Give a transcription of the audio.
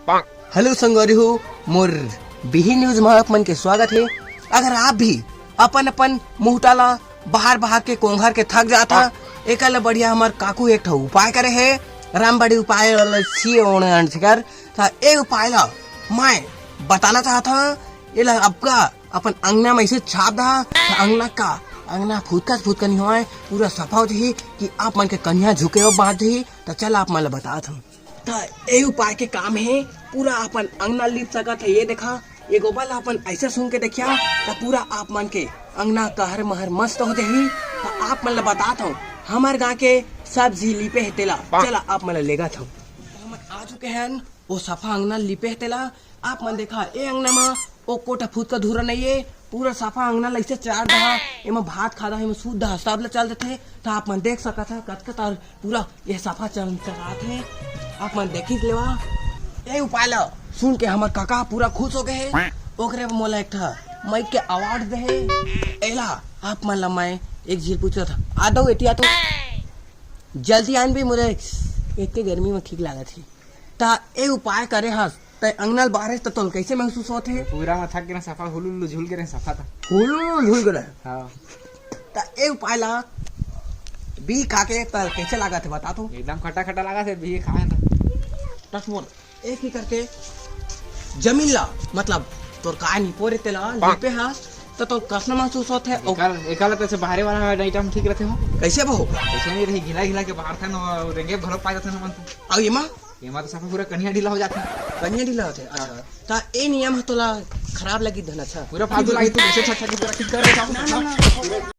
Hello संगवारी हो मोर बिही न्यूज में आप मन के स्वागत है। अगर आप भी अपन अपन मुहटाला बाहर बाहर के कोंघर के थक जाता एक बढ़िया हमार काकू एक उपाय करे है रामबाड़ी उपाय कर एक उपाय ला मैं बताना चाहता ये आपका अपन अंगना में ऐसे छाप दा अंगना फूटका नहीं हुआ पूरा सफा हो जाही कि आप मन के कन्या झुके हो बांध दी तो चल आप मन बतात हम ये उपाय के काम है पूरा अपन अंगना लीप सकत है। ये देखा ये गोबल अपन ऐसे सुन के देखिया तो पूरा आप मन के अंगना कहर महर मस्त हो जाही। तो आप मन बताता हूँ हमार गाँव के सब जी लिपे है तेला चला आप मन लेगा था हम आ चुके हैं वो सफा अंगना लिपे है तेला। आप मन देखा ये अंगना में वो कोटा फूट का धूरा नहीं है पूरा सफा अंगना लैसे चार दहा एमा भात खा दहा शुद्ध हिसाब ले चल देते तो आप मन देख सकत है कतकत और पूरा ये सफा चल चलाते है। आप मन देखी लेवा ये उपाय ला सुन के हमार काका पूरा खुश हो गए है ओकरे मोला एक था माइक के अवार्ड दे है एला आप मन ला मैं एक झील पूछा था आ दो एटिया तो जल्दी आन भी मुझे इतने गर्मी में ठीक लागत है ता ए उपाय करे हस ते अंगनल बाहर तो तुम कैसे महसूस होते है पूरा माथा के ना सफा हुलुल झूल के सफा था हुलुल झूल के हां ता ए उपाय ला बी खा के त कैसे लगा थे बता तो एकदम खट्टा खट्टा लगा थे भी खाए था टच मोर एक ही करके जमीन ला मतलब तोर का नहीं पोरे तेला लिपे हा तो कसना महसूस होते है एकाला तो से बाहरे वाला आइटम ठीक रहते हो कैसे बहो ऐसे नहीं रही घिला घिला के बाहर था ना रेंगे भलो पाए था ना मन और ये तो सफा पूरा कन्या ढीला हो जाता है कन्या ढीला होते अच्छा ता ए नियम तोला खराब लगी धन अच्छा पूरा फालतू लगी तू ऐसे छट छट पूरा ठीक कर रहा